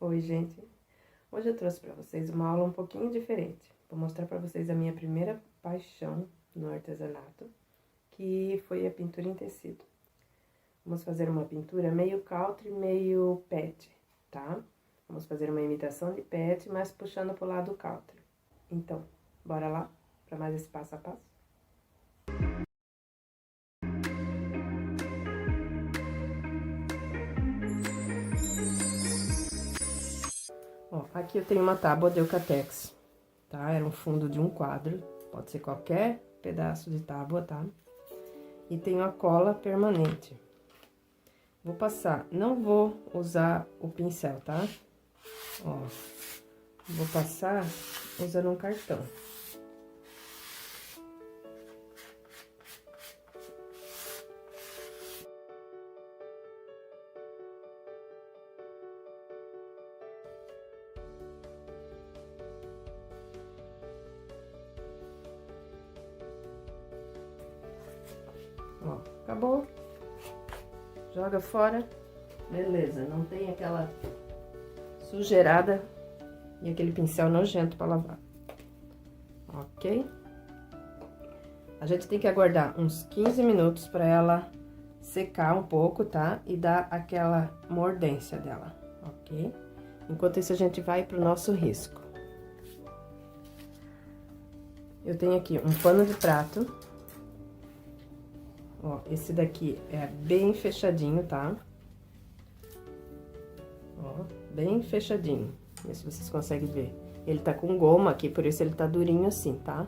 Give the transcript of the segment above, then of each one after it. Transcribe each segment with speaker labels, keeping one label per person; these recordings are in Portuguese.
Speaker 1: Oi, gente. Hoje eu trouxe para vocês uma aula um pouquinho diferente. Vou mostrar para vocês a minha primeira paixão no artesanato, que foi a pintura em tecido. Vamos fazer uma pintura meio country, meio pet, tá? Vamos fazer uma imitação de pet, mas puxando pro lado country. Então, bora lá para mais esse passo a passo? Ó, aqui eu tenho uma tábua de Eucatex, tá? Era um fundo de um quadro, pode ser qualquer pedaço de tábua, tá? E tenho a cola permanente. Vou passar, não vou usar o pincel, tá? Ó, vou passar usando um cartão. Ó, acabou. Joga fora. Beleza, não tem aquela sujeirada e aquele pincel nojento para lavar. Ok? A gente tem que aguardar uns 15 minutos para ela secar um pouco, tá? E dar aquela mordência dela, ok? Enquanto isso, a gente vai pro nosso risco. Eu tenho aqui um pano de prato. Ó, esse daqui é bem fechadinho, tá? Ó, bem fechadinho. Vê se vocês conseguem ver. Ele tá com goma aqui, por isso ele tá durinho assim, tá?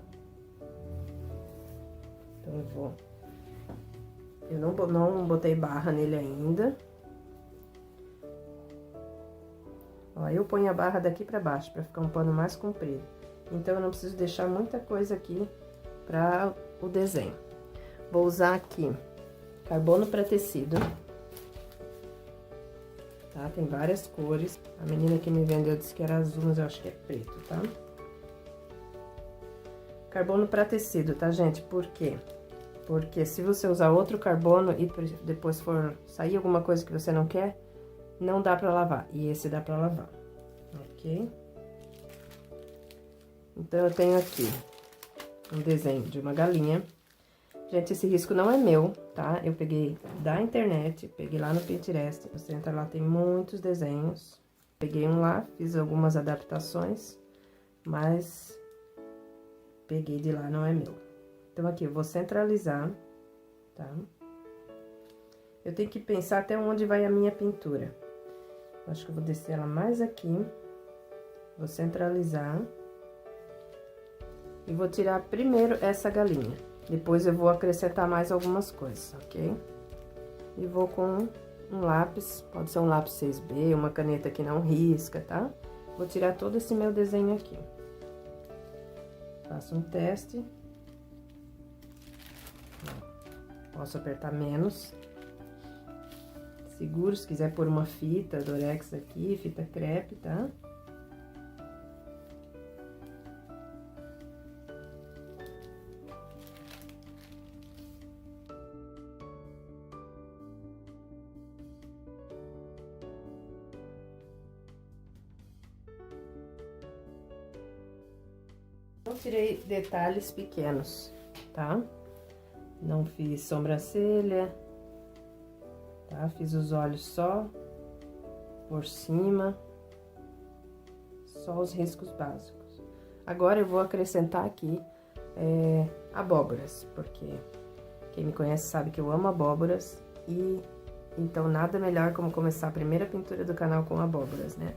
Speaker 1: Então, eu vou... Eu não botei barra nele ainda. Ó, eu ponho a barra daqui pra baixo, pra ficar um pano mais comprido. Então, eu não preciso deixar muita coisa aqui pra o desenho. Vou usar aqui carbono para tecido, tá? Tem várias cores. A menina que me vendeu disse que era azul, mas eu acho que é preto, tá? Carbono para tecido, tá, gente? Por quê? Porque se você usar outro carbono e depois for sair alguma coisa que você não quer, não dá para lavar. E esse dá para lavar, ok? Então, eu tenho aqui um desenho de uma galinha. Gente, esse risco não é meu, tá? Eu peguei da internet, peguei lá no Pinterest. Você entra lá, tem muitos desenhos. Peguei um lá, fiz algumas adaptações, mas peguei de lá, não é meu. Então, aqui, eu vou centralizar, tá? Eu tenho que pensar até onde vai a minha pintura. Acho que eu vou descer ela mais aqui. Vou centralizar. E vou tirar primeiro essa galinha. Depois eu vou acrescentar mais algumas coisas, ok? E vou com um lápis, pode ser um lápis 6B, uma caneta que não risca, tá? Vou tirar todo esse meu desenho aqui. Faço um teste. Posso apertar menos. Seguro, se quiser pôr uma fita Durex aqui, fita crepe, tá? Não tirei detalhes pequenos, tá? Não fiz sobrancelha, tá? Fiz os olhos só por cima, só os riscos básicos. Agora, eu vou acrescentar aqui abóboras, porque quem me conhece sabe que eu amo abóboras e então nada melhor como começar a primeira pintura do canal com abóboras, né?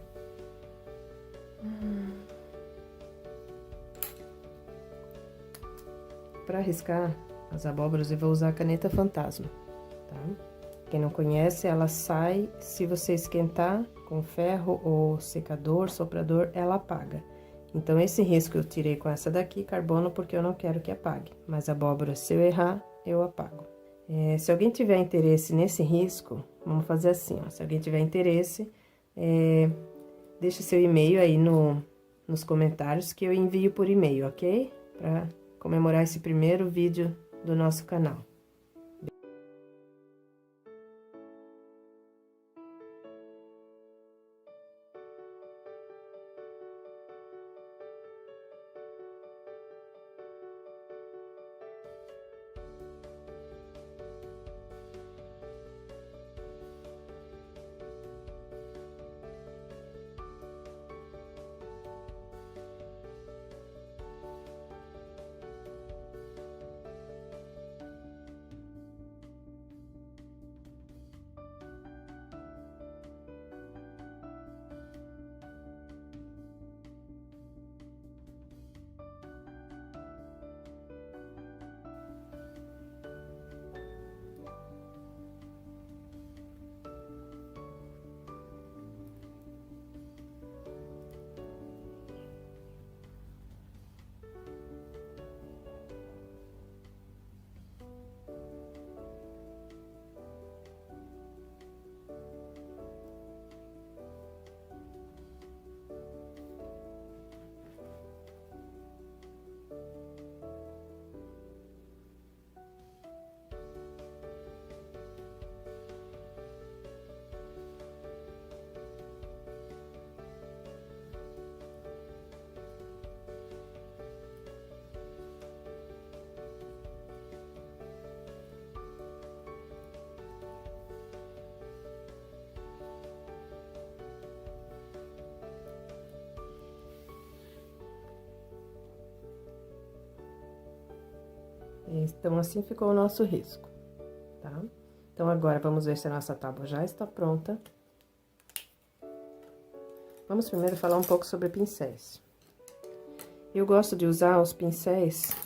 Speaker 1: Para riscar as abóboras, eu vou usar a caneta fantasma, tá? Quem não conhece, ela sai, se você esquentar com ferro ou secador, soprador, ela apaga. Então, esse risco eu tirei com essa daqui, carbono, porque eu não quero que apague. Mas abóbora, se eu errar, eu apago. Se alguém tiver interesse nesse risco, vamos fazer assim, ó. Se alguém tiver interesse, deixa seu e-mail aí nos comentários que eu envio por e-mail, ok? Pra comemorar esse primeiro vídeo do nosso canal. Então, assim ficou o nosso risco, tá? Então, agora, vamos ver se a nossa tábua já está pronta. Vamos primeiro falar um pouco sobre pincéis. Eu gosto de usar os pincéis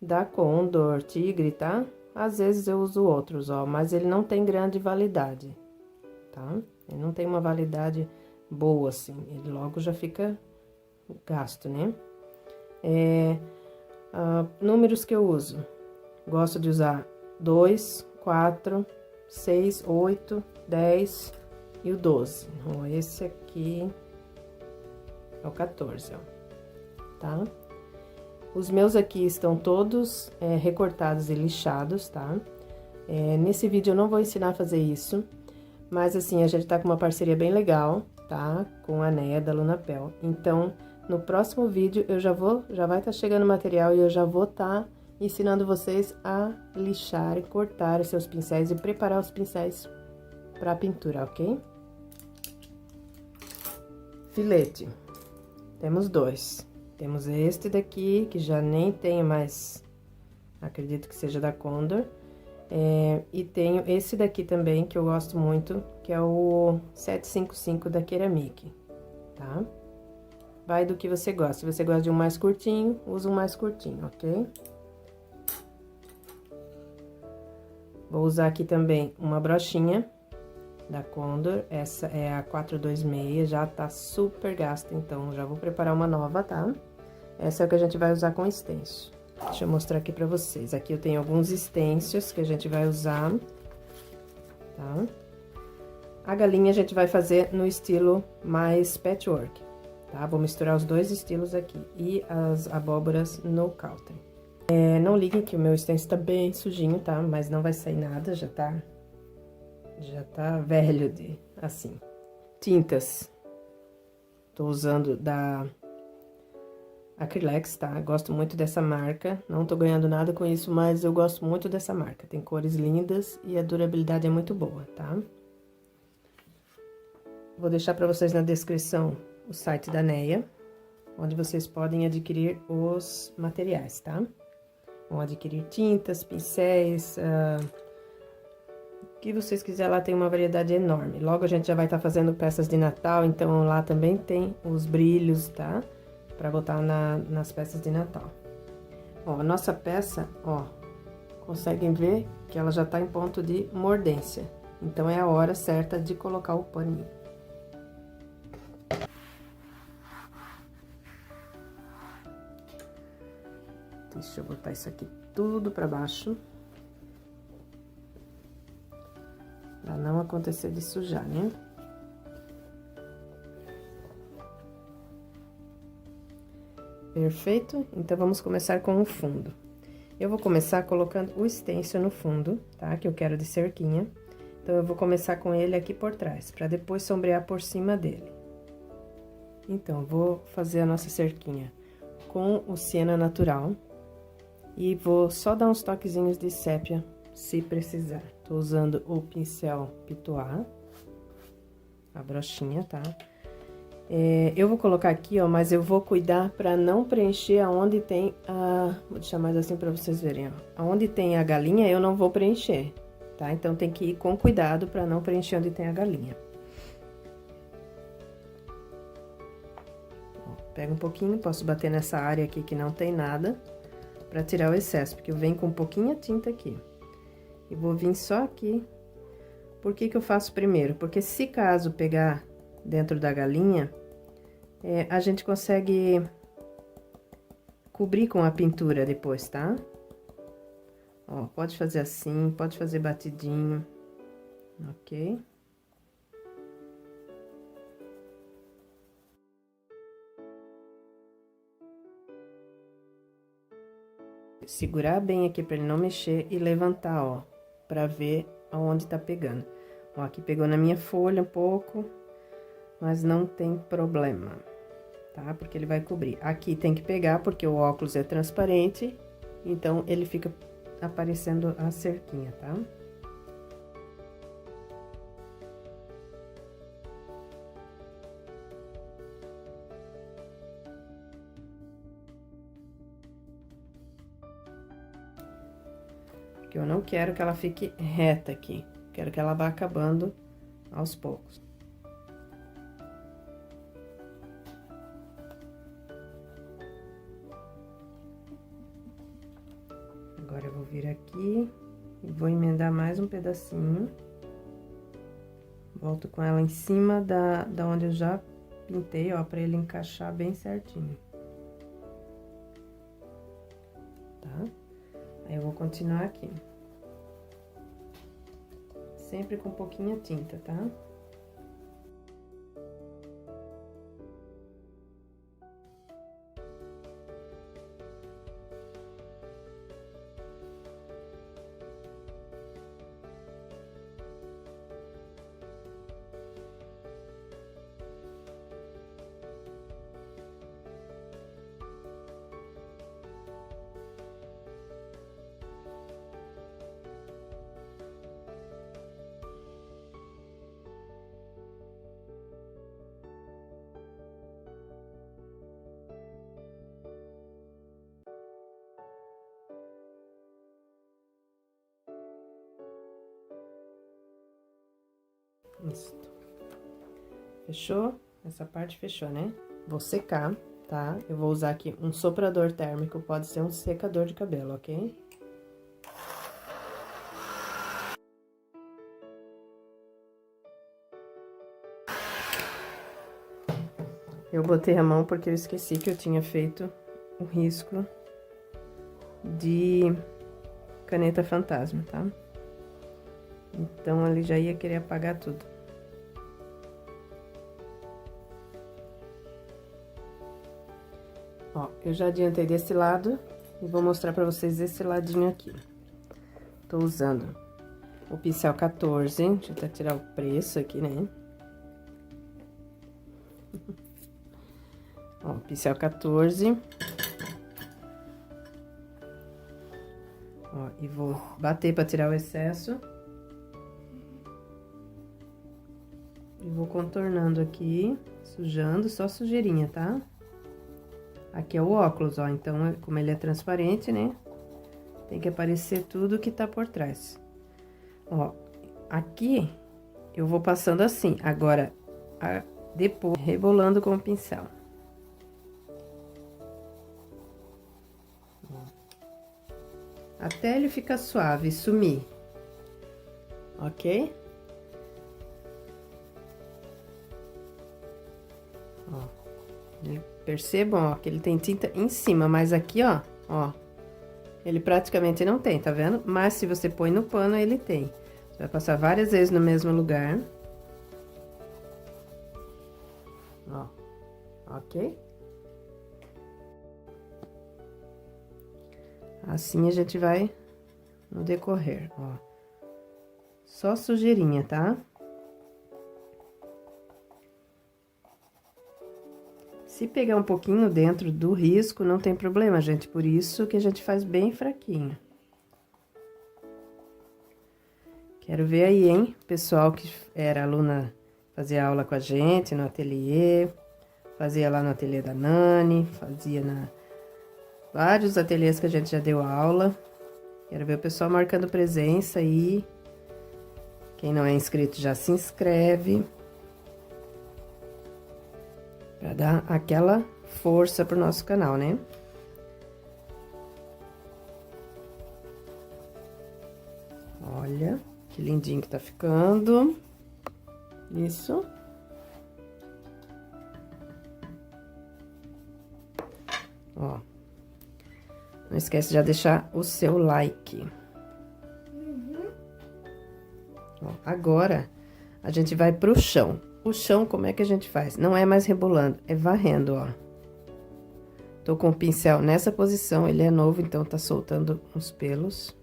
Speaker 1: da Condor, Tigre, tá? Às vezes eu uso outros, ó, mas ele não tem grande validade, tá? Ele não tem uma validade boa, assim, ele logo já fica gasto, né? Números que eu uso. Gosto de usar 2, 4, 6, 8, 10 e o 12. Então, esse aqui é o 14, ó, tá? Os meus aqui estão todos recortados e lixados, tá? Nesse vídeo eu não vou ensinar a fazer isso, mas assim, a gente tá com uma parceria bem legal, tá? Com a Neia da Lunapel. Então, no próximo vídeo já vai estar chegando material e eu já vou estar ensinando vocês a lixar e cortar os seus pincéis e preparar os pincéis para pintura, ok? Filete. Temos dois. Temos este daqui, que já nem tem mais, acredito que seja da Condor. E tenho esse daqui também, que eu gosto muito, que é o 755 da Ceramic, tá? Vai do que você gosta. Se você gosta de um mais curtinho, usa um mais curtinho, ok? Vou usar aqui também uma brochinha da Condor, essa é a 426, já tá super gasta, então já vou preparar uma nova, tá? Essa é o que a gente vai usar com stencil. Deixa eu mostrar aqui pra vocês. Aqui eu tenho alguns stencils que a gente vai usar, tá? A galinha a gente vai fazer no estilo mais patchwork, tá? Vou misturar os dois estilos aqui e as abóboras no counter. Não liguem que o meu stencil tá bem sujinho, tá? Mas não vai sair nada, já tá velho assim. Tintas. Tô usando da Acrylex, tá? Gosto muito dessa marca. Não tô ganhando nada com isso, mas eu gosto muito dessa marca. Tem cores lindas e a durabilidade é muito boa, tá? Vou deixar pra vocês na descrição o site da Neia, onde vocês podem adquirir os materiais, tá? Vão adquirir tintas, pincéis, o que vocês quiserem, lá tem uma variedade enorme. Logo a gente já vai estar fazendo peças de Natal, então lá também tem os brilhos, tá? Pra botar nas peças de Natal. Ó, a nossa peça, ó, conseguem ver que ela já tá em ponto de mordência. Então, é a hora certa de colocar o paninho. Deixa eu botar isso aqui tudo pra baixo. Pra não acontecer de sujar, né? Perfeito? Então, vamos começar com o fundo. Eu vou começar colocando o stencil no fundo, tá? Que eu quero de cerquinha. Então, eu vou começar com ele aqui por trás, pra depois sombrear por cima dele. Então, vou fazer a nossa cerquinha com o siena natural. E vou só dar uns toquezinhos de sépia, se precisar. Tô usando o pincel Pitois, a brochinha, tá? Eu vou colocar aqui, ó, mas eu vou cuidar pra não preencher aonde tem a... Vou deixar mais assim pra vocês verem, ó. Aonde tem a galinha, eu não vou preencher, tá? Então, tem que ir com cuidado pra não preencher onde tem a galinha. Ó, pega um pouquinho, posso bater nessa área aqui que não tem nada, pra tirar o excesso, porque eu venho com pouquinha tinta aqui. E vou vir só aqui. Por que que eu faço primeiro? Porque se caso pegar dentro da galinha, a gente consegue cobrir com a pintura depois, tá? Ó, pode fazer assim, pode fazer batidinho, ok? Segurar bem aqui pra ele não mexer e levantar, ó, pra ver aonde tá pegando. Ó, aqui pegou na minha folha um pouco, mas não tem problema, tá? Porque ele vai cobrir. Aqui tem que pegar, porque o óculos é transparente, então ele fica aparecendo a cerquinha, tá? Porque eu não quero que ela fique reta aqui. Quero que ela vá acabando aos poucos. Agora eu vou vir aqui e vou emendar mais um pedacinho. Volto com ela em cima da onde eu já pintei, ó, pra ele encaixar bem certinho. Tá? Aí eu vou continuar aqui. Sempre com pouquinha tinta, tá? Isso. Fechou? Essa parte fechou, né? Vou secar, tá? Eu vou usar aqui um soprador térmico, pode ser um secador de cabelo, ok? Eu botei a mão porque eu esqueci que eu tinha feito o risco de caneta fantasma, tá? Então, ele já ia querer apagar tudo. Ó, eu já adiantei desse lado e vou mostrar pra vocês esse ladinho aqui. Tô usando o pincel 14, deixa eu até tirar o preço aqui, né? Ó, pincel 14. Ó, e vou bater pra tirar o excesso. E vou contornando aqui, sujando, só sujeirinha, tá? Aqui é o óculos, ó, então, como ele é transparente, né? Tem que aparecer tudo que tá por trás. Ó, aqui eu vou passando assim, agora, depois, rebolando com o pincel. Até ele ficar suave, sumir. Ok? Ó, percebam, ó, que ele tem tinta em cima, mas aqui, ó, ele praticamente não tem, tá vendo? Mas se você põe no pano, ele tem. Você vai passar várias vezes no mesmo lugar. Ó, ok? Assim a gente vai no decorrer, ó. Só sujeirinha, tá? Se pegar um pouquinho dentro do risco, não tem problema, gente. Por isso que a gente faz bem fraquinho. Quero ver aí, hein? Pessoal que era aluna, fazia aula com a gente no ateliê, fazia lá no ateliê da Nani, fazia vários ateliês que a gente já deu aula. Quero ver o pessoal marcando presença aí. Quem não é inscrito já se inscreve. Pra dar aquela força pro nosso canal, né? Olha, que lindinho que tá ficando. Isso. Ó. Não esquece de já deixar o seu like. Ó, agora, a gente vai pro chão. O chão, como é que a gente faz? Não é mais rebolando, é varrendo, ó. Tô com o pincel nessa posição, ele é novo, então tá soltando uns pelos.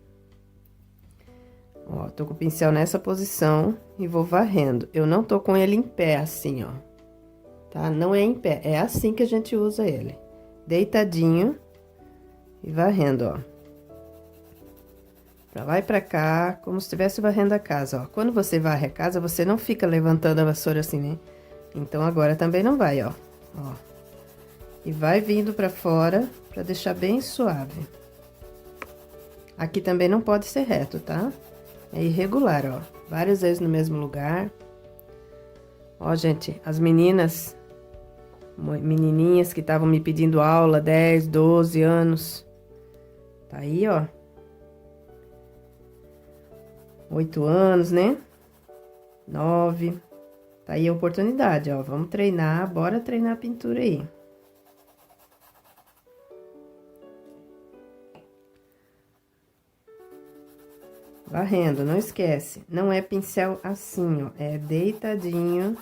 Speaker 1: Ó, tô com o pincel nessa posição e vou varrendo. Eu não tô com ele em pé, assim, ó. Tá? Não é em pé, é assim que a gente usa ele. Deitadinho e varrendo, ó. Pra lá e pra cá, como se estivesse varrendo a casa, ó. Quando você varre a casa, você não fica levantando a vassoura assim, né? Então, agora também não vai, ó. Ó. E vai vindo pra fora, pra deixar bem suave. Aqui também não pode ser reto, tá? É irregular, ó. Várias vezes no mesmo lugar. Ó, gente, as menininhas que estavam me pedindo aula, 10, 12 anos. Tá aí, ó. 8 anos, né? 9. Tá aí a oportunidade, ó. Vamos treinar, bora treinar a pintura aí. Varrendo, não esquece. Não é pincel assim, ó. É deitadinho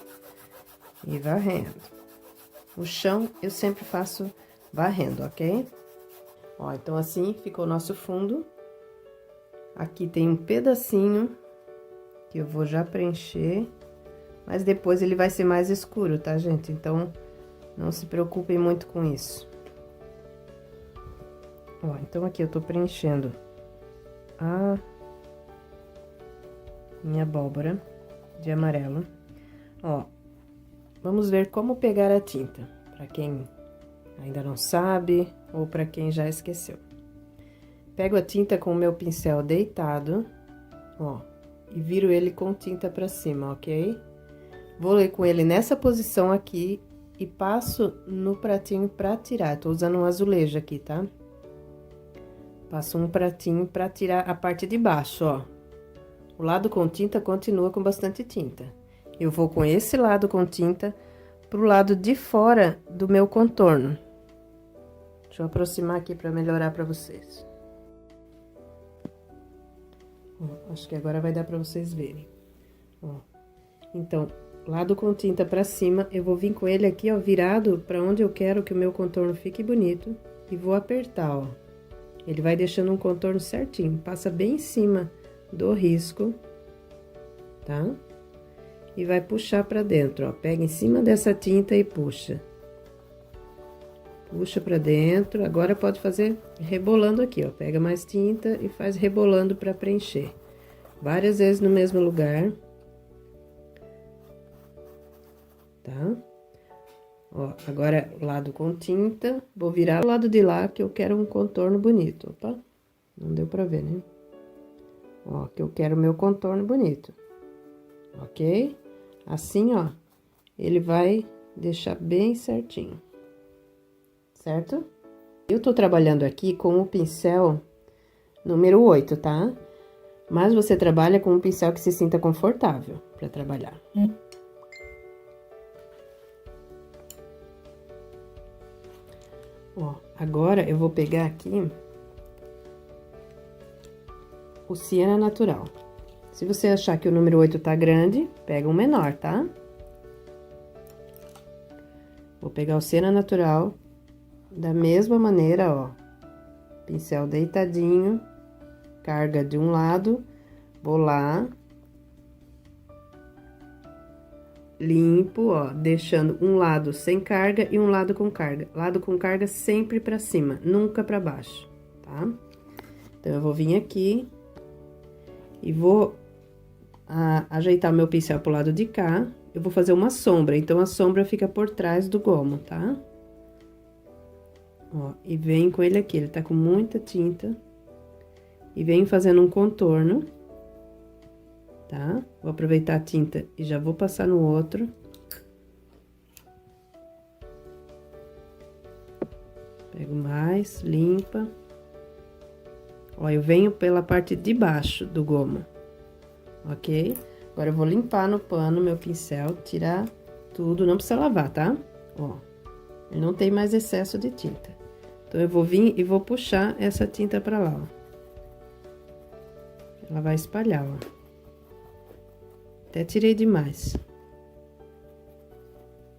Speaker 1: e varrendo. O chão eu sempre faço varrendo, ok? Ó, então assim ficou o nosso fundo. Aqui tem um pedacinho que eu vou já preencher. Mas depois ele vai ser mais escuro, tá, gente? Então, não se preocupem muito com isso. Ó, então aqui eu tô preenchendo a minha abóbora de amarelo. Ó, vamos ver como pegar a tinta, pra quem ainda não sabe ou pra quem já esqueceu. Pego a tinta com o meu pincel deitado, ó, e viro ele com tinta pra cima, ok? Vou ler com ele nessa posição aqui e passo no pratinho pra tirar. Tô usando um azulejo aqui, tá? Passo um pratinho pra tirar a parte de baixo, ó. O lado com tinta continua com bastante tinta. Eu vou com esse lado com tinta pro lado de fora do meu contorno. Deixa eu aproximar aqui pra melhorar pra vocês. Ó, acho que agora vai dar pra vocês verem. Ó, então, lado com tinta pra cima, eu vou vir com ele aqui, ó, virado pra onde eu quero que o meu contorno fique bonito. E vou apertar, ó. Ele vai deixando um contorno certinho, passa bem em cima do risco, tá? E vai puxar pra dentro, ó. Pega em cima dessa tinta e puxa. Puxa pra dentro, agora pode fazer rebolando aqui, ó. Pega mais tinta e faz rebolando pra preencher. Várias vezes no mesmo lugar. Tá? Ó, agora, lado com tinta, vou virar o lado de lá, que eu quero um contorno bonito. Opa, não deu pra ver, né? Ó, que eu quero o meu contorno bonito. Ok? Assim, ó, ele vai deixar bem certinho. Certo? Eu tô trabalhando aqui com o pincel número 8, tá? Mas você trabalha com um pincel que se sinta confortável pra trabalhar. Ó, agora eu vou pegar aqui o siena natural. Se você achar que o número 8 tá grande, pega um menor, tá? Vou pegar o siena natural da mesma maneira, ó. Pincel deitadinho, carga de um lado, vou lá. Limpo, ó, deixando um lado sem carga e um lado com carga. Lado com carga sempre pra cima, nunca pra baixo, tá? Então, eu vou vir aqui e vou ajeitar meu pincel pro lado de cá. Eu vou fazer uma sombra, então a sombra fica por trás do gomo, tá? Ó, e venho com ele aqui, ele tá com muita tinta. E venho fazendo um contorno. Tá? Vou aproveitar a tinta e já vou passar no outro. Pego mais, limpa. Ó, eu venho pela parte de baixo do gomo, ok? Agora, eu vou limpar no pano meu pincel, tirar tudo, não precisa lavar, tá? Ó, ele não tem mais excesso de tinta. Então, eu vou vir e vou puxar essa tinta pra lá, ó. Ela vai espalhar, ó. Até tirei demais.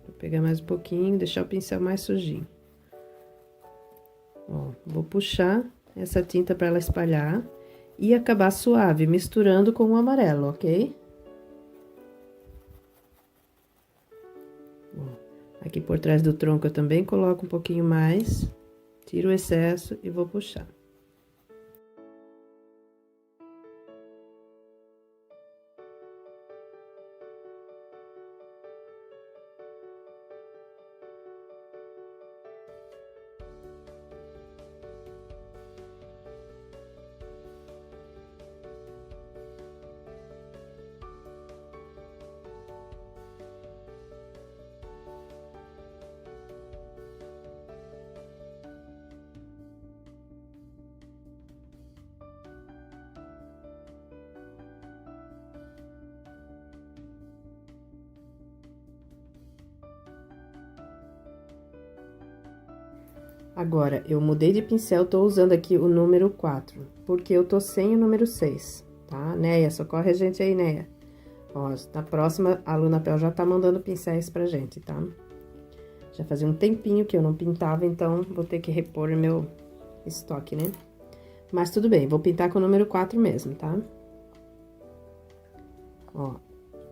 Speaker 1: Vou pegar mais um pouquinho, deixar o pincel mais sujinho. Ó, vou puxar essa tinta pra ela espalhar e acabar suave, misturando com o amarelo, ok? Ó, aqui por trás do tronco eu também coloco um pouquinho mais, tiro o excesso e vou puxar. Agora, eu mudei de pincel, tô usando aqui o número 4, porque eu tô sem o número 6, tá? Neia, socorre a gente aí, Neia. Ó, na próxima, a Luna Pel já tá mandando pincéis pra gente, tá? Já fazia um tempinho que eu não pintava, então vou ter que repor meu estoque, né? Mas tudo bem, vou pintar com o número 4 mesmo, tá? Ó,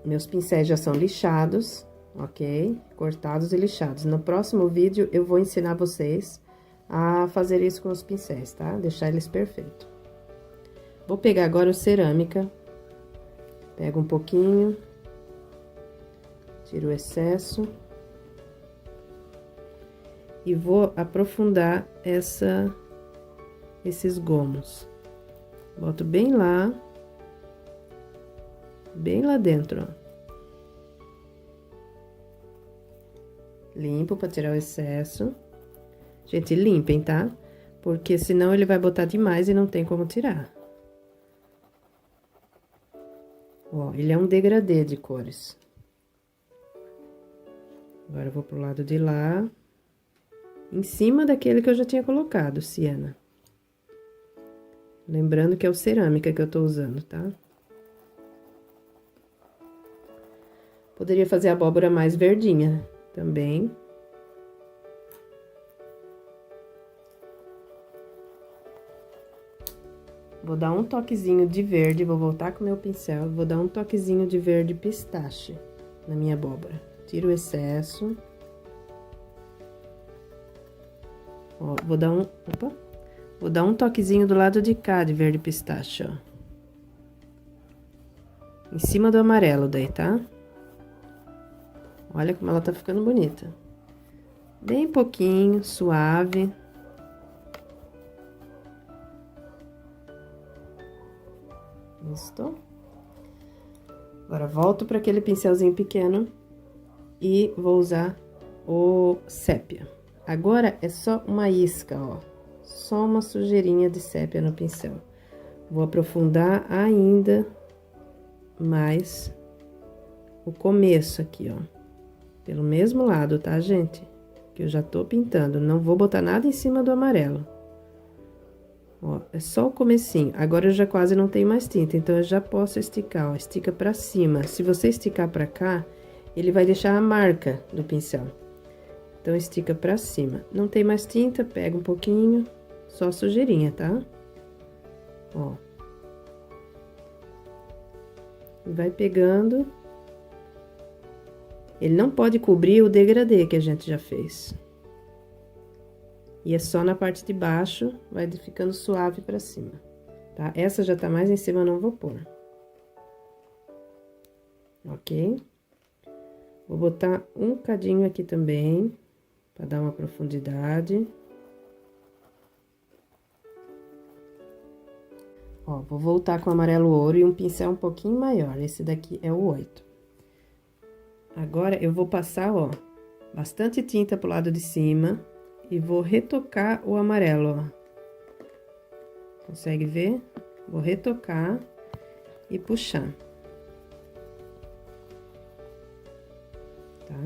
Speaker 1: meus pincéis já são lixados, ok? Cortados e lixados. No próximo vídeo, eu vou ensinar vocês a fazer isso com os pincéis, tá? Deixar eles perfeitos. Vou pegar agora o cerâmica. Pego um pouquinho. Tiro o excesso. E vou aprofundar esses gomos. Boto bem lá dentro, ó. Limpo pra tirar o excesso. Gente, limpem, tá? Porque senão ele vai botar demais e não tem como tirar. Ó, ele é um degradê de cores. Agora, eu vou pro lado de lá. Em cima daquele que eu já tinha colocado, siena. Lembrando que é o cerâmica que eu tô usando, tá? Poderia fazer a abóbora mais verdinha também. Vou dar um toquezinho de verde, vou voltar com o meu pincel, vou dar um toquezinho de verde pistache na minha abóbora. Tiro o excesso. Ó, vou dar um toquezinho do lado de cá de verde pistache, ó. Em cima do amarelo daí, tá? Olha como ela tá ficando bonita. Bem pouquinho, suave. Isso. Agora, volto para aquele pincelzinho pequeno e vou usar o sépia. Agora, é só uma isca, ó. Só uma sujeirinha de sépia no pincel. Vou aprofundar ainda mais o começo aqui, ó. Pelo mesmo lado, tá, gente? Que eu já tô pintando. Não vou botar nada em cima do amarelo. Ó, é só o comecinho. Agora eu já quase não tenho mais tinta, então eu já posso esticar, ó. Estica pra cima. Se você esticar pra cá, ele vai deixar a marca do pincel. Então, estica pra cima. Não tem mais tinta, pega um pouquinho, só sujeirinha, tá? Ó. Vai pegando. Ele não pode cobrir o degradê que a gente já fez. E é só na parte de baixo, vai ficando suave pra cima, tá? Essa já tá mais em cima, eu não vou pôr. Ok? Vou botar um cadinho aqui também, pra dar uma profundidade. Ó, vou voltar com o amarelo ouro e um pincel um pouquinho maior. Esse daqui é o 8. Agora, eu vou passar, ó, bastante tinta pro lado de cima e vou retocar o amarelo, ó. Consegue ver? Vou retocar e puxar. Tá?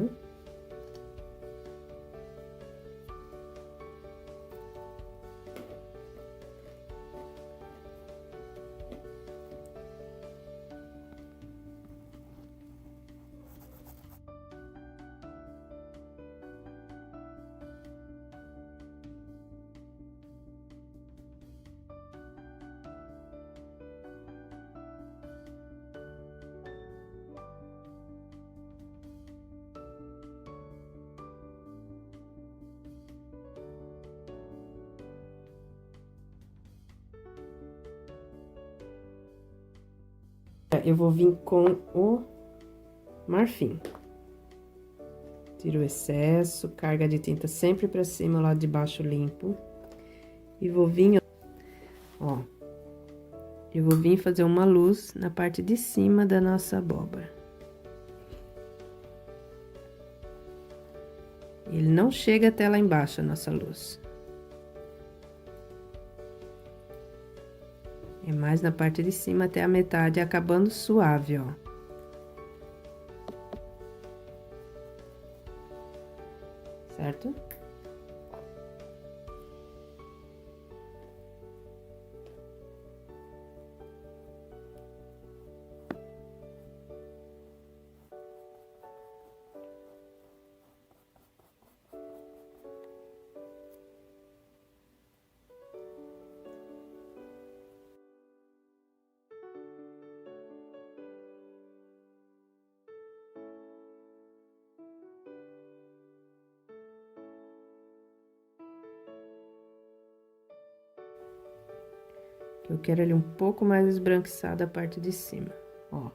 Speaker 1: Eu vou vir com o marfim. Tiro o excesso, carga de tinta sempre pra cima, o lado de baixo limpo. E vou vir, ó. Eu vou vir fazer uma luz na parte de cima da nossa abóbora. Ele não chega até lá embaixo, a nossa luz. É mais na parte de cima até a metade, acabando suave, ó. Certo? Eu quero ele um pouco mais esbranquiçado a parte de cima, ó.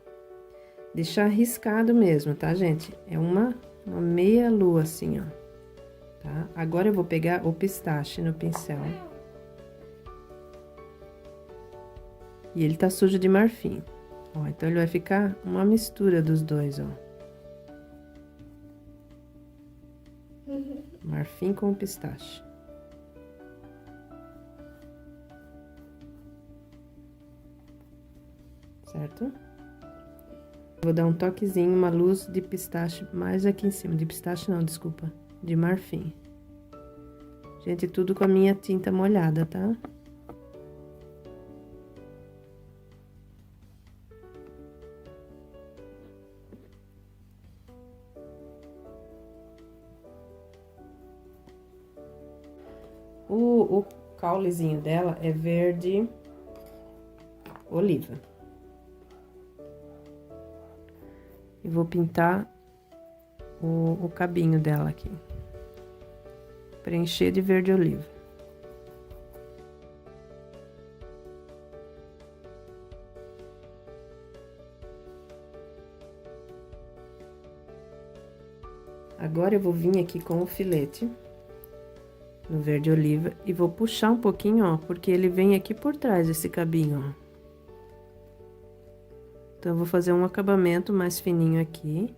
Speaker 1: Deixar riscado mesmo, tá, gente? É uma meia lua, assim, ó. Tá? Agora eu vou pegar o pistache no pincel. E ele tá sujo de marfim. Ó, então ele vai ficar uma mistura dos dois, ó. Marfim com pistache. Certo? Vou dar um toquezinho, uma luz de pistache mais aqui em cima. De pistache não, desculpa. De marfim. Gente, tudo com a minha tinta molhada, tá? O caulezinho dela é verde oliva. E vou pintar o cabinho dela aqui. Preencher de verde oliva. Agora eu vou vir aqui com o filete no verde oliva e vou puxar um pouquinho, ó, porque ele vem aqui por trás desse cabinho, ó. Então, eu vou fazer um acabamento mais fininho aqui,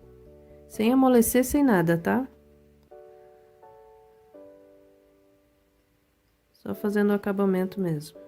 Speaker 1: sem amolecer, sem nada, tá? Só fazendo o acabamento mesmo.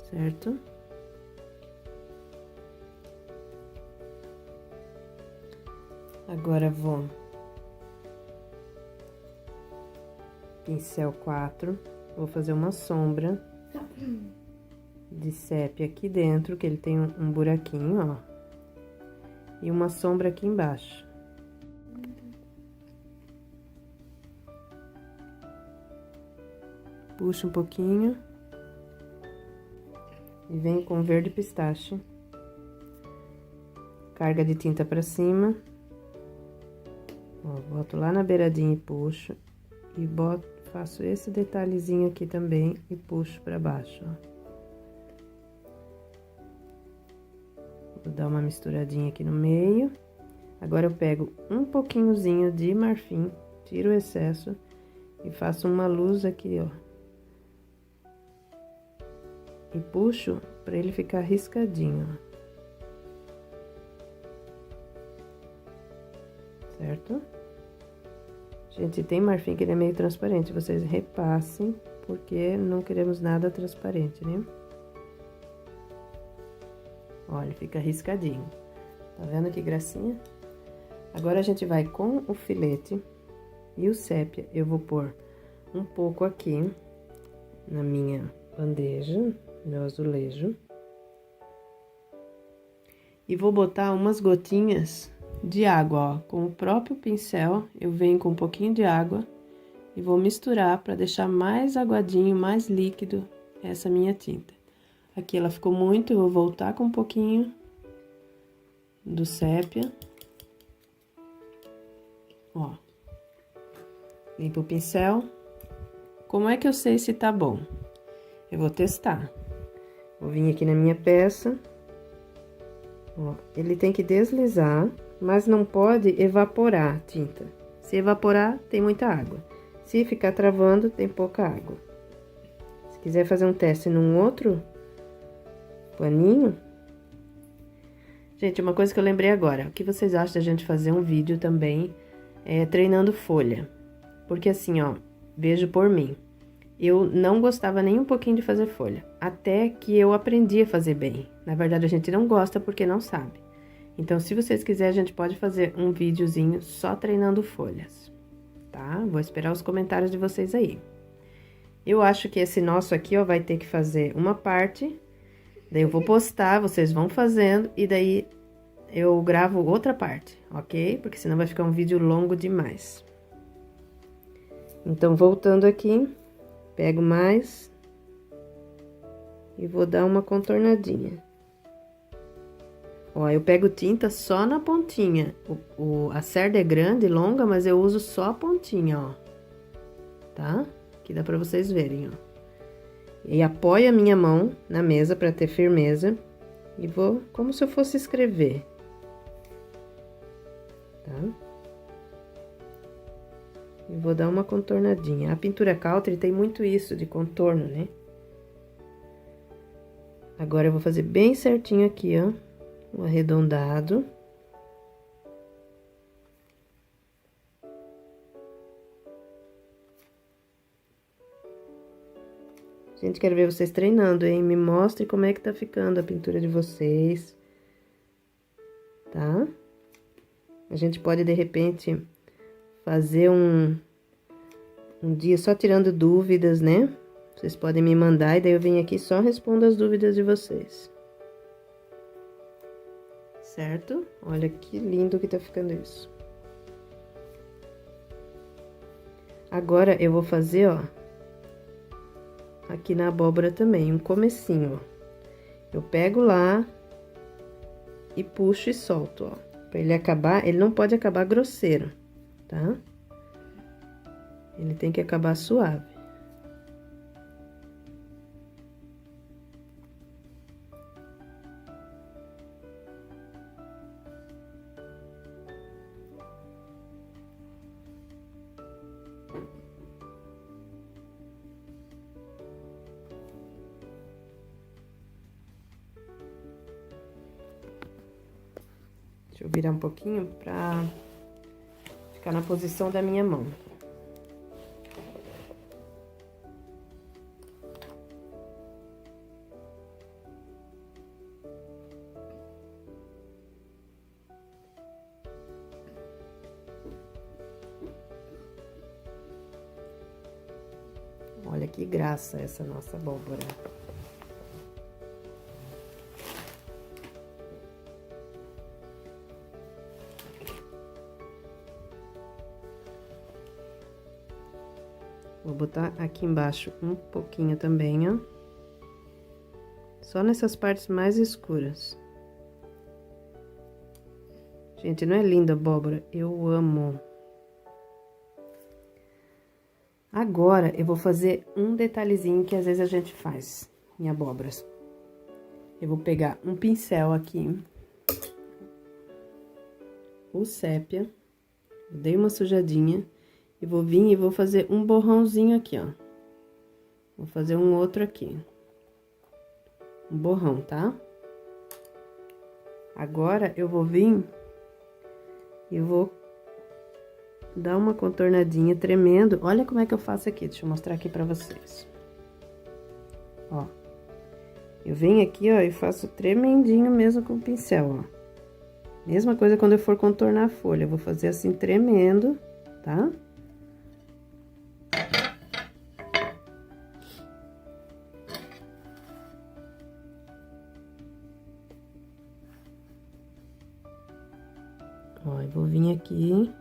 Speaker 1: Certo? Agora vou pincel 4, vou fazer uma sombra de sépia aqui dentro, que ele tem um buraquinho, ó, e uma sombra aqui embaixo. Puxa um pouquinho. E venho com verde pistache. Carga de tinta pra cima. Ó, boto lá na beiradinha e puxo. E faço esse detalhezinho aqui também e puxo pra baixo, ó. Vou dar uma misturadinha aqui no meio. Agora, eu pego um pouquinhozinho de marfim, tiro o excesso e faço uma luz aqui, ó. E puxo pra ele ficar riscadinho, ó. Certo? Gente, tem marfim que ele é meio transparente, vocês repassem, porque não queremos nada transparente, né? Olha, fica riscadinho. Tá vendo que gracinha? Agora, a gente vai com o filete e o sépia. Eu vou pôr um pouco aqui na minha bandeja, meu azulejo. E vou botar umas gotinhas de água, ó. Com o próprio pincel, eu venho com um pouquinho de água e vou misturar para deixar mais aguadinho, mais líquido essa minha tinta. Aqui ela ficou muito, eu vou voltar com um pouquinho do sépia. Ó. Limpo o pincel. Como é que eu sei se tá bom? Eu vou testar. Vou vir aqui na minha peça. Ó, ele tem que deslizar, mas não pode evaporar a tinta. Se evaporar, tem muita água. Se ficar travando, tem pouca água. Se quiser fazer um teste num outro paninho... Gente, uma coisa que eu lembrei agora. O que vocês acham da gente fazer um vídeo também treinando folha? Porque assim, ó, vejo por mim. Eu não gostava nem um pouquinho de fazer folha, até que eu aprendi a fazer bem. Na verdade, a gente não gosta porque não sabe. Então, se vocês quiserem, a gente pode fazer um videozinho só treinando folhas, tá? Vou esperar os comentários de vocês aí. Eu acho que esse nosso aqui, ó, vai ter que fazer uma parte, daí eu vou postar, vocês vão fazendo, e daí eu gravo outra parte, ok? Porque senão vai ficar um vídeo longo demais. Então, voltando aqui, pego mais e vou dar uma contornadinha. Ó, eu pego tinta só na pontinha. A cerda é grande, longa, mas eu uso só a pontinha, ó. Tá? Aqui dá pra vocês verem, ó. E apoio a minha mão na mesa pra ter firmeza. E vou como se eu fosse escrever. Tá? E vou dar uma contornadinha. A pintura Country tem muito isso de contorno, né? Agora eu vou fazer bem certinho aqui, ó. Um arredondado. Gente, quero ver vocês treinando, hein? Me mostre como é que tá ficando a pintura de vocês. Tá? A gente pode, de repente, fazer um dia só tirando dúvidas, né? Vocês podem me mandar e daí eu venho aqui e só respondo as dúvidas de vocês. Certo? Olha que lindo que tá ficando isso. Agora, eu vou fazer, ó, aqui na abóbora também, um comecinho, ó. Eu pego lá e puxo e solto, ó. Pra ele acabar, ele não pode acabar grosseiro, tá? Ele tem que acabar suave. Deixa eu virar um pouquinho pra ficar na posição da minha mão. Olha que graça essa nossa abóbora. Vou botar aqui embaixo um pouquinho também, ó. Só nessas partes mais escuras. Gente, não é linda a abóbora? Eu amo. Agora, eu vou fazer um detalhezinho que às vezes a gente faz em abóboras. Eu vou pegar um pincel aqui. O sépia. Dei uma sujadinha. E vou vir e vou fazer um borrãozinho aqui, ó. Vou fazer um outro aqui. Um borrão, tá? Agora, eu vou vir e vou dar uma contornadinha tremendo. Olha como é que eu faço aqui, deixa eu mostrar aqui pra vocês. Ó. Eu venho aqui, ó, e faço tremendinho mesmo com o pincel, ó. Mesma coisa quando eu for contornar a folha. Eu vou fazer assim, tremendo, tá? Ó, eu vou vir aqui,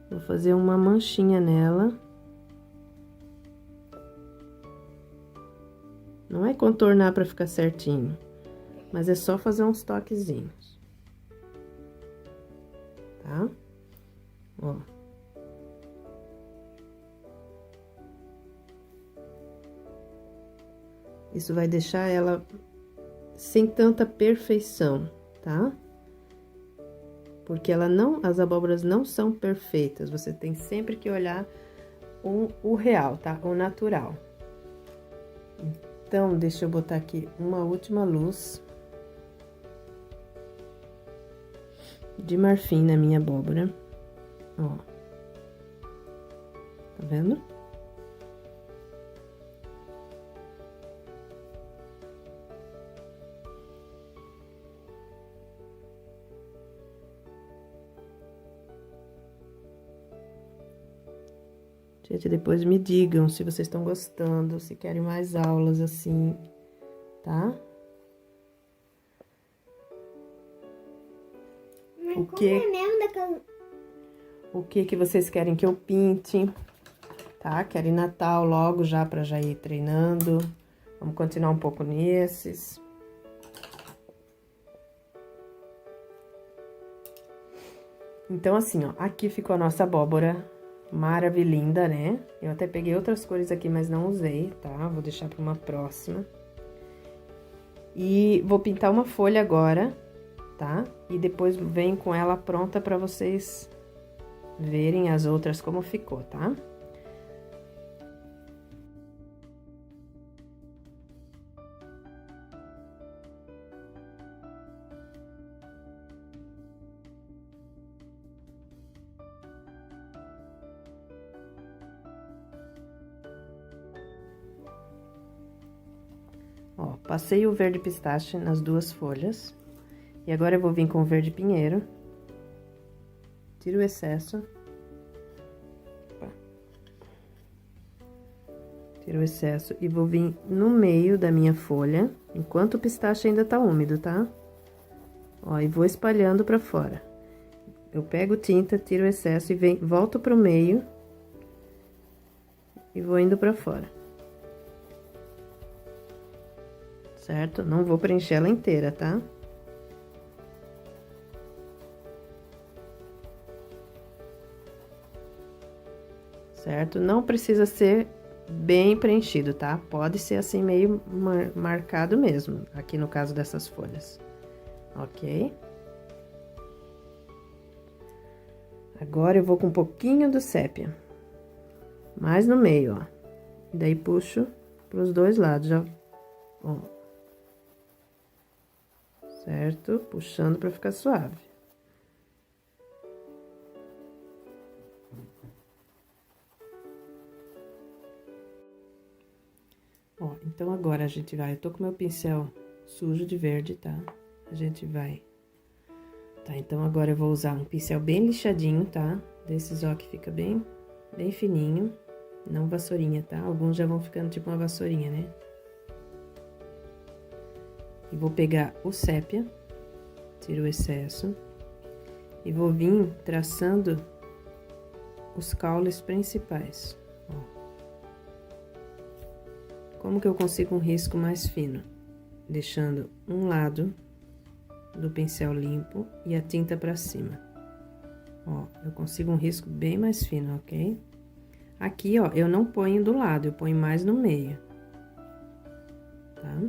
Speaker 1: vou fazer uma manchinha nela. Não é contornar pra ficar certinho, mas é só fazer uns toquezinhos. Tá? Ó. Isso vai deixar ela sem tanta perfeição, tá? Porque as abóboras não são perfeitas, você tem sempre que olhar o real, tá? O natural. Então, deixa eu botar aqui uma última luz de marfim na minha abóbora, ó. Tá vendo? Gente, depois me digam se vocês estão gostando, se querem mais aulas assim, tá? o que vocês querem que eu pinte, tá? Querem Natal logo já pra já ir treinando. Vamos continuar um pouco nesses. Então, assim, ó, aqui ficou a nossa abóbora maravilhinda, né? Eu até peguei outras cores aqui, mas não usei, tá? Vou deixar pra uma próxima. E vou pintar uma folha agora, tá? E depois venho com ela pronta pra vocês verem as outras como ficou, tá? Ó, passei o verde pistache nas duas folhas. E agora eu vou vir com o verde pinheiro. Tiro o excesso. Opa. Tiro o excesso e vou vir no meio da minha folha, enquanto o pistache ainda tá úmido, tá? Ó, e vou espalhando pra fora. Eu pego tinta, tiro o excesso e volto pro meio. E vou indo pra fora. Certo? Não vou preencher ela inteira, tá? Certo? Não precisa ser bem preenchido, tá? Pode ser assim meio marcado mesmo, aqui no caso dessas folhas. Ok? Agora eu vou com um pouquinho do sépia. Mais no meio, ó. E daí puxo pros dois lados, já. Ó. Certo? Puxando pra ficar suave. Ó, então agora a gente vai... Eu tô com meu pincel sujo de verde, tá? A gente vai... Tá, então agora eu vou usar um pincel bem lixadinho, tá? Desses, ó, que fica bem fininho. Não vassourinha, tá? Alguns já vão ficando tipo uma vassourinha, né? E vou pegar o sépia, tiro o excesso, e vou vir traçando os caules principais, ó. Como que eu consigo um risco mais fino? Deixando um lado do pincel limpo e a tinta pra cima. Ó, eu consigo um risco bem mais fino, ok? Aqui, ó, eu não ponho do lado, eu ponho mais no meio, tá?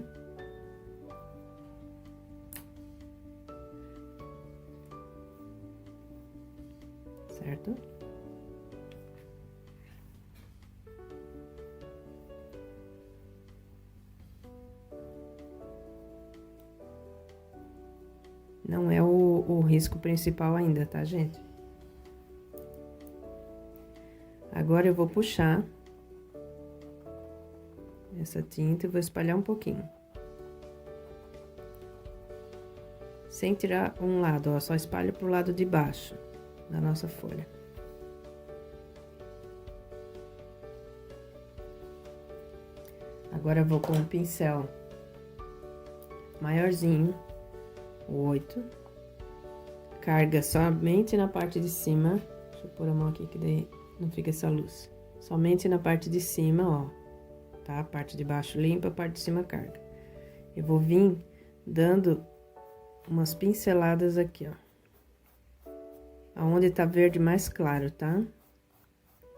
Speaker 1: Certo? Não é o risco principal ainda, tá, gente? Agora eu vou puxar essa tinta e vou espalhar um pouquinho. Sem tirar um lado, ó, só espalho pro lado de baixo da nossa folha. Agora eu vou com um pincel maiorzinho, o 8. Carga somente na parte de cima. Deixa eu pôr a mão aqui que daí não fica essa luz. Somente na parte de cima, ó. Tá? A parte de baixo limpa, a parte de cima carga. Eu vou vir dando umas pinceladas aqui, ó. Aonde tá verde mais claro, tá?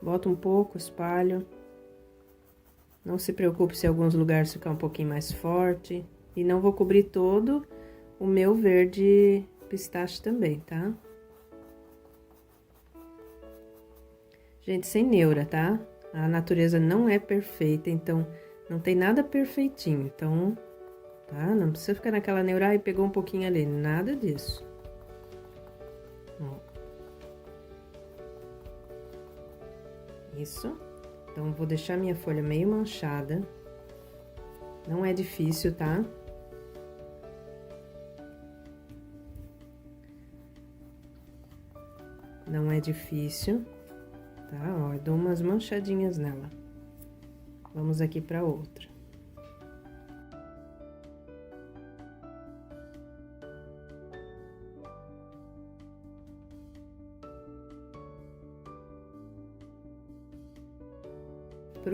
Speaker 1: Boto um pouco, espalho. Não se preocupe se alguns lugares ficar um pouquinho mais forte. E não vou cobrir todo o meu verde pistache também, tá? Gente, sem neura, tá? A natureza não é perfeita, então não tem nada perfeitinho. Então, tá? Não precisa ficar naquela neura e pegou um pouquinho ali, nada disso. Ó. Isso. Então, vou deixar minha folha meio manchada. Não é difícil, tá? Não é difícil, tá? Ó, eu dou umas manchadinhas nela. Vamos aqui pra outra.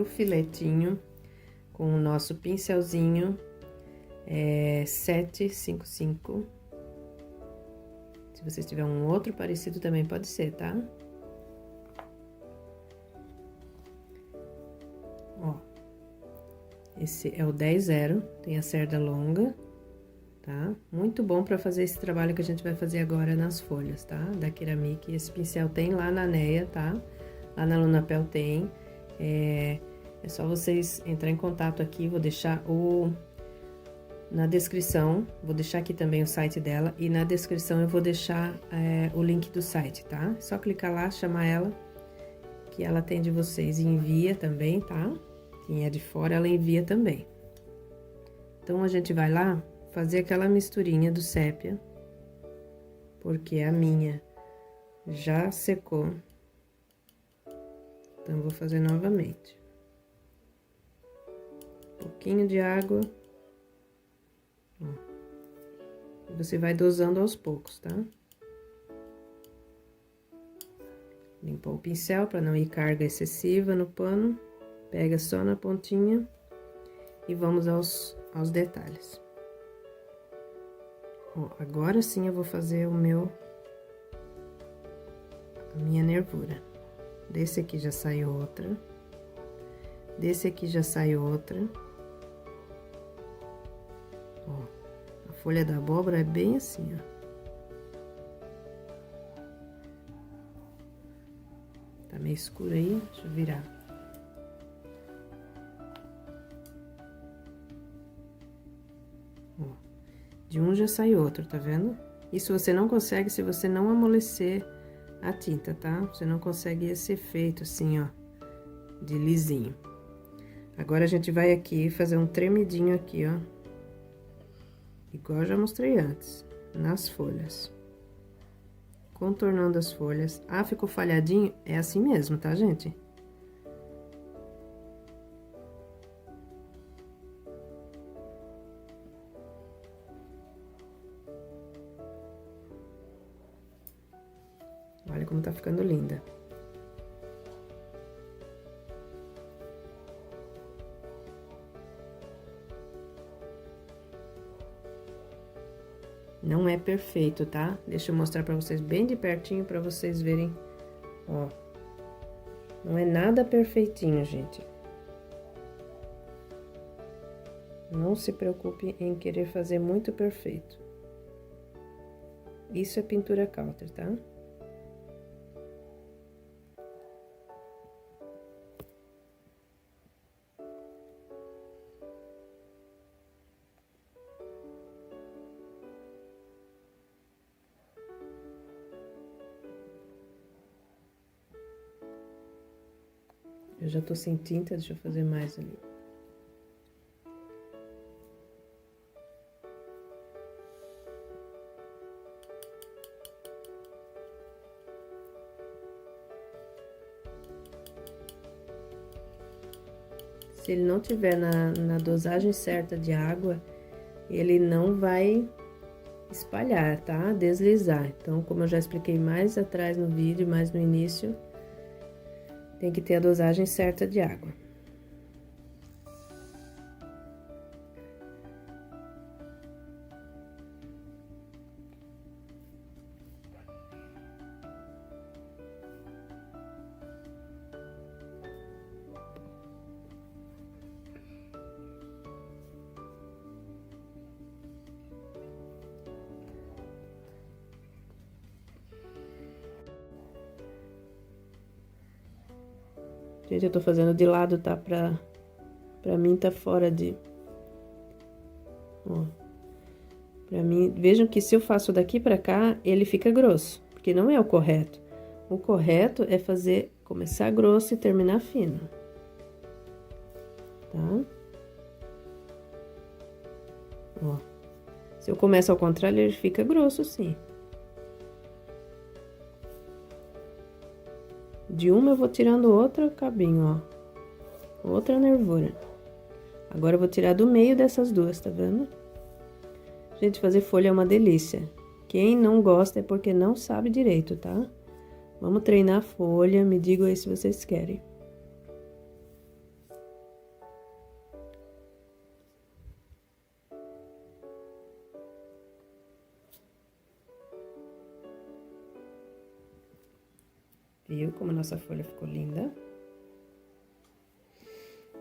Speaker 1: primeiro filetinho com o nosso pincelzinho 755. Se você tiver um outro parecido também pode ser, tá? Ó, esse é o 10-0, tem a cerda longa, tá? Muito bom pra fazer esse trabalho que a gente vai fazer agora nas folhas, tá? Da Ceramic. Esse pincel tem lá na Neia, tá? Lá na Lunapel tem. É só vocês entrar em contato aqui, vou deixar na descrição, vou deixar aqui também o site dela, e na descrição eu vou deixar o link do site, tá? É só clicar lá, chamar ela, que ela atende vocês e envia também, tá? Quem é de fora, ela envia também. Então, a gente vai lá fazer aquela misturinha do sépia, porque a minha já secou. Então, vou fazer novamente. Um pouquinho de água. Ó. Você vai dosando aos poucos, tá? Limpou o pincel para não ir carga excessiva no pano. Pega só na pontinha e vamos aos detalhes. Ó, agora sim eu vou fazer a minha nervura. Desse aqui já saiu outra. Desse aqui já saiu outra. Ó, a folha da abóbora é bem assim, ó. Tá meio escuro aí, deixa eu virar. Ó, de um já sai outro, tá vendo? Isso você não consegue se você não amolecer a tinta, tá? Você não consegue esse efeito assim, ó, de lisinho. Agora, a gente vai aqui fazer um tremidinho aqui, ó. Igual eu já mostrei antes, nas folhas. Contornando as folhas. Ah, ficou falhadinho? É assim mesmo, tá, gente? Olha como tá ficando linda. Não é perfeito, tá? Deixa eu mostrar pra vocês bem de pertinho pra vocês verem. Ó. Não é nada perfeitinho, gente. Não se preocupe em querer fazer muito perfeito. Isso é pintura counter, tá? Eu já tô sem tinta, deixa eu fazer mais ali. Se ele não tiver na dosagem certa de água, ele não vai espalhar, tá? Deslizar. Então, como eu já expliquei mais atrás no vídeo, mais no início, tem que ter a dosagem certa de água. Gente, eu tô fazendo de lado, tá? Pra mim tá fora de... Ó. Pra mim, vejam que se eu faço daqui pra cá, ele fica grosso. Porque não é o correto. O correto é começar grosso e terminar fino. Tá? Ó. Se eu começo ao contrário, ele fica grosso, sim. De uma eu vou tirando outro cabinho, ó. Outra nervura. Agora eu vou tirar do meio dessas duas, tá vendo? Gente, fazer folha é uma delícia. Quem não gosta é porque não sabe direito, tá? Vamos treinar a folha, me digam aí se vocês querem. Viu como a nossa folha ficou linda?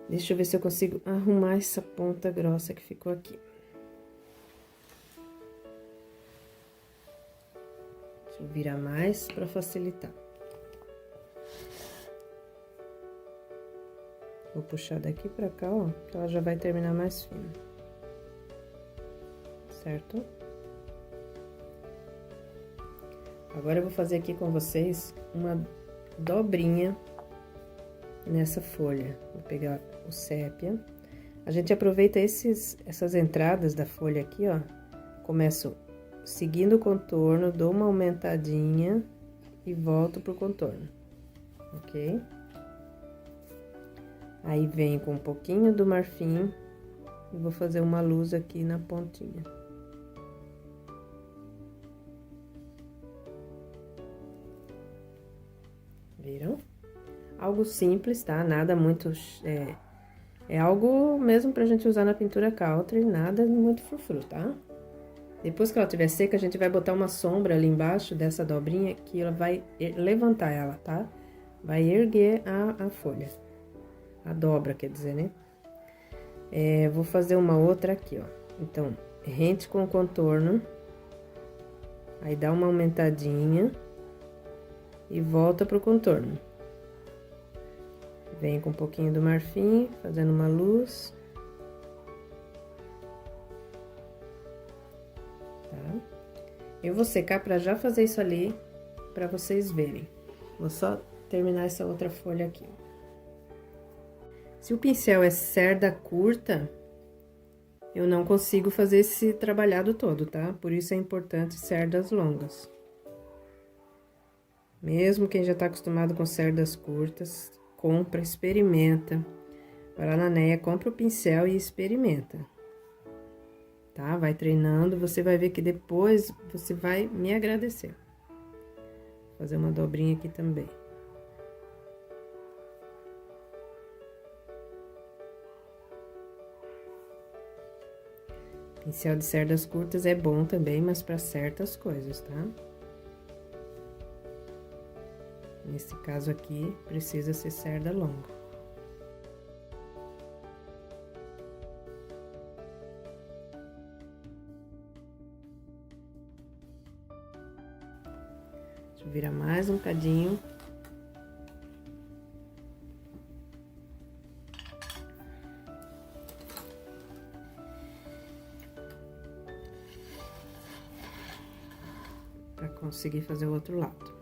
Speaker 1: Deixa eu ver se eu consigo arrumar essa ponta grossa que ficou aqui. Deixa eu virar mais para facilitar. Vou puxar daqui pra cá, ó, que ela já vai terminar mais fina. Certo? Agora eu vou fazer aqui com vocês uma dobrinha nessa folha. Vou pegar o sépia. A gente aproveita essas entradas da folha aqui, ó. Começo seguindo o contorno, dou uma aumentadinha e volto pro contorno, ok? Aí, venho com um pouquinho do marfim e vou fazer uma luz aqui na pontinha. Viram? Algo simples, tá? Nada muito... É algo mesmo pra gente usar na pintura country, nada muito frufru, tá? Depois que ela estiver seca, a gente vai botar uma sombra ali embaixo dessa dobrinha que ela vai levantar ela, tá? Vai erguer a folha. A dobra, quer dizer, né? Vou fazer uma outra aqui, ó. Então, rente com o contorno. Aí, dá uma aumentadinha. E volta pro contorno. Vem com um pouquinho do marfim, fazendo uma luz. Tá? Eu vou secar pra já fazer isso ali, pra vocês verem. Vou só terminar essa outra folha aqui. Se o pincel é cerda curta, eu não consigo fazer esse trabalhado todo, tá? Por isso é importante cerdas longas. Mesmo quem já tá acostumado com cerdas curtas, compra, experimenta. Vai lá na Neia, compra o pincel e experimenta. Tá? Vai treinando, você vai ver que depois você vai me agradecer. Vou fazer uma dobrinha aqui também. Pincel de cerdas curtas é bom também, mas para certas coisas, tá? Nesse caso aqui, precisa ser cerda longa. Deixa eu virar mais um bocadinho. Para conseguir fazer o outro lado.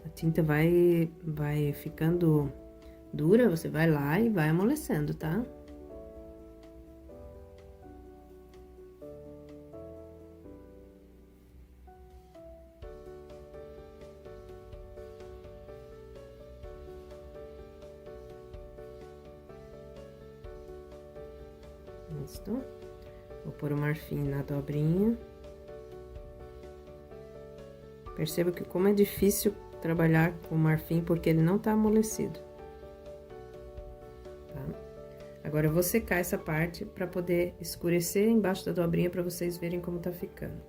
Speaker 1: A tinta vai ficando dura, você vai lá e vai amolecendo, tá? Isso. Vou pôr o marfim na dobrinha. Perceba que como é difícil trabalhar com marfim, porque ele não tá amolecido. Tá? Agora, eu vou secar essa parte pra poder escurecer embaixo da dobrinha pra vocês verem como tá ficando.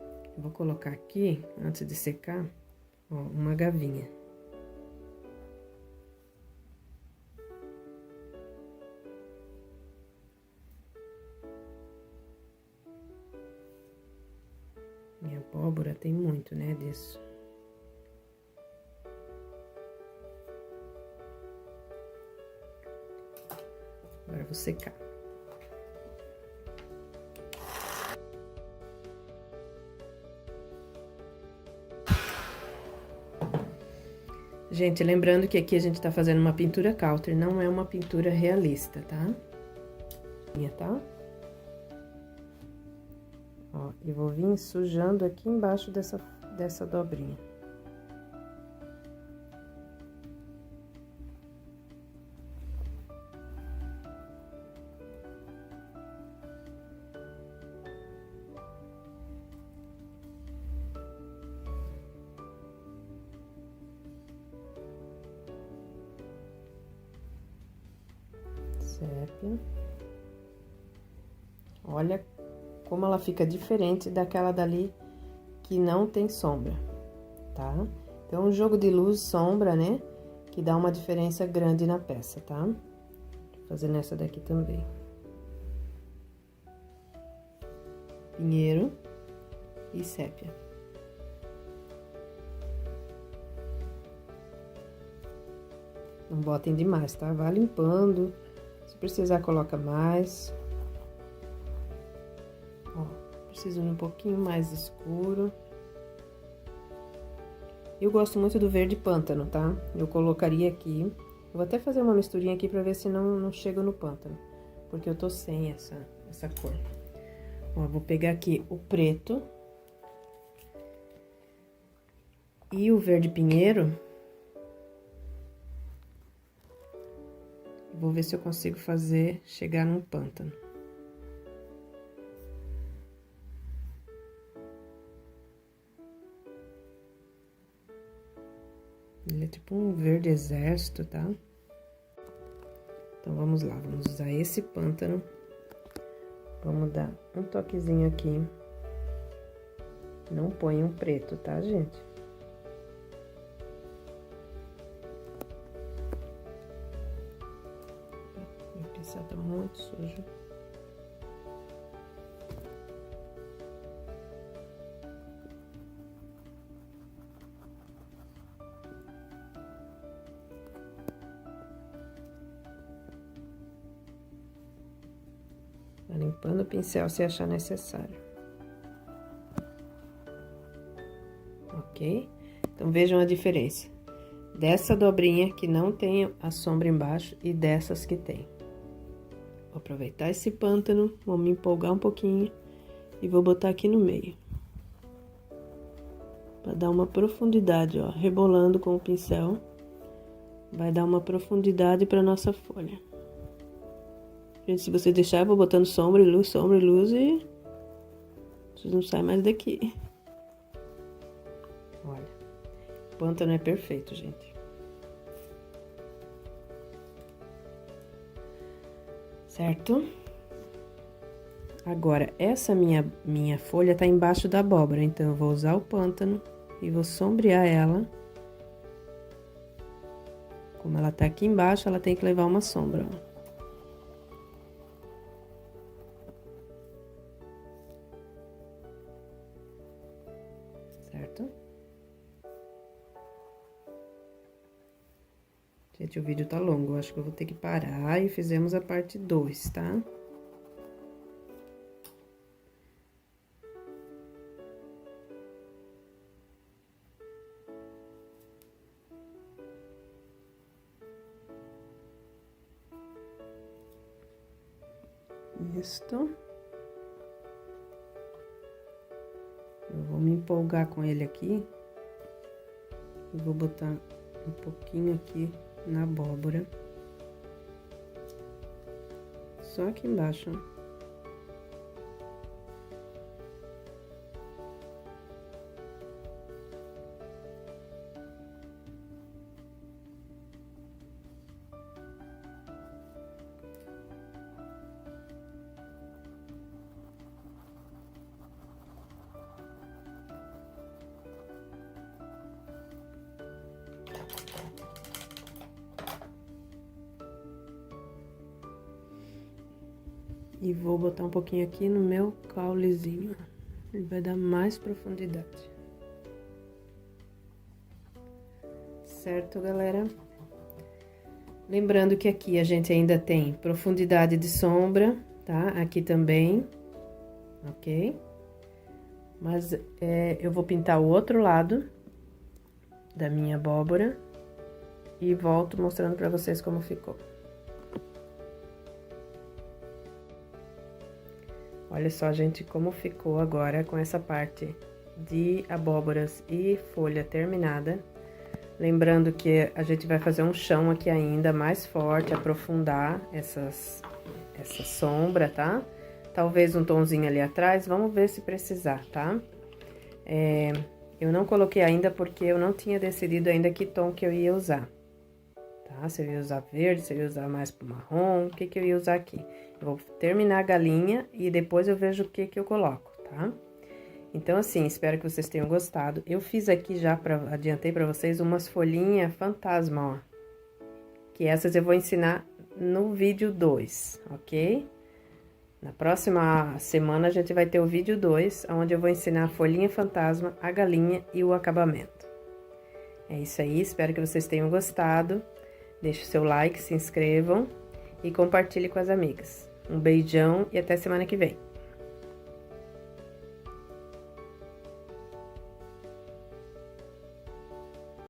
Speaker 1: Eu vou colocar aqui, antes de secar, ó, uma gavinha. Minha abóbora tem muito, né, disso. Agora eu vou secar. Gente, lembrando que aqui a gente tá fazendo uma pintura country, não é uma pintura realista, tá? Tá? Ó, e vou vir sujando aqui embaixo dessa dobrinha. sépia. Olha como ela fica diferente daquela dali que não tem sombra, tá? Então, um jogo de luz, sombra, né? Que dá uma diferença grande na peça, tá? Vou fazer nessa daqui também. Pinheiro e sépia. Não botem demais, tá? Vai limpando. Se precisar, coloca mais. Ó, preciso de um pouquinho mais escuro. Eu gosto muito do verde pântano, tá? Eu colocaria aqui. Eu vou até fazer uma misturinha aqui pra ver se não chega no pântano. Porque eu tô sem essa cor. Ó, vou pegar aqui o preto. E o verde pinheiro. Vou ver se eu consigo fazer chegar num pântano. Ele é tipo um verde exército, tá? Então, vamos lá, vamos usar esse pântano. Vamos dar um toquezinho aqui. Não põe um preto, tá, gente? Meu pincel tá muito sujo. Vai limpando o pincel se achar necessário. Ok? Então, vejam a diferença. Dessa dobrinha que não tem a sombra embaixo e dessas que tem. Vou aproveitar esse pântano, vou me empolgar um pouquinho e vou botar aqui no meio. Pra dar uma profundidade, ó, rebolando com o pincel. Vai dar uma profundidade pra nossa folha. Gente, se você deixar, eu vou botando sombra e luz e vocês não saem mais daqui. Olha, o pântano é perfeito, gente. Certo? Agora, essa minha folha tá embaixo da abóbora, então eu vou usar o pântano e vou sombrear ela. Como ela tá aqui embaixo, ela tem que levar uma sombra, ó. Certo? Gente, o vídeo tá longo, eu acho que eu vou ter que parar e fizemos a parte 2, tá? Isto. Eu vou me empolgar com ele aqui. E vou botar um pouquinho aqui na abóbora. Só aqui embaixo, ó. E vou botar um pouquinho aqui no meu caulezinho. Ele vai dar mais profundidade. Certo, galera? Lembrando que aqui a gente ainda tem profundidade de sombra, tá? Aqui também, ok? Mas eu vou pintar o outro lado da minha abóbora e volto mostrando pra vocês como ficou. Olha só, gente, como ficou agora com essa parte de abóboras e folha terminada. Lembrando que a gente vai fazer um chão aqui ainda mais forte, aprofundar essa sombra, tá? Talvez um tomzinho ali atrás, vamos ver se precisar, tá? Eu não coloquei ainda porque eu não tinha decidido ainda que tom que eu ia usar, tá? tá? Se eu ia usar verde, se eu ia usar mais pro marrom, o que que eu ia usar aqui. Eu vou terminar a galinha e depois eu vejo o que que eu coloco, tá? Então, assim, espero que vocês tenham gostado. Eu fiz aqui já, adiantei pra vocês, umas folhinhas fantasma, ó. Que essas eu vou ensinar no vídeo 2, ok? Na próxima semana a gente vai ter o vídeo 2, onde eu vou ensinar a folhinha fantasma, a galinha e o acabamento. É isso aí, espero que vocês tenham gostado. Deixe o seu like, se inscrevam e compartilhe com as amigas. Um beijão e até semana que vem.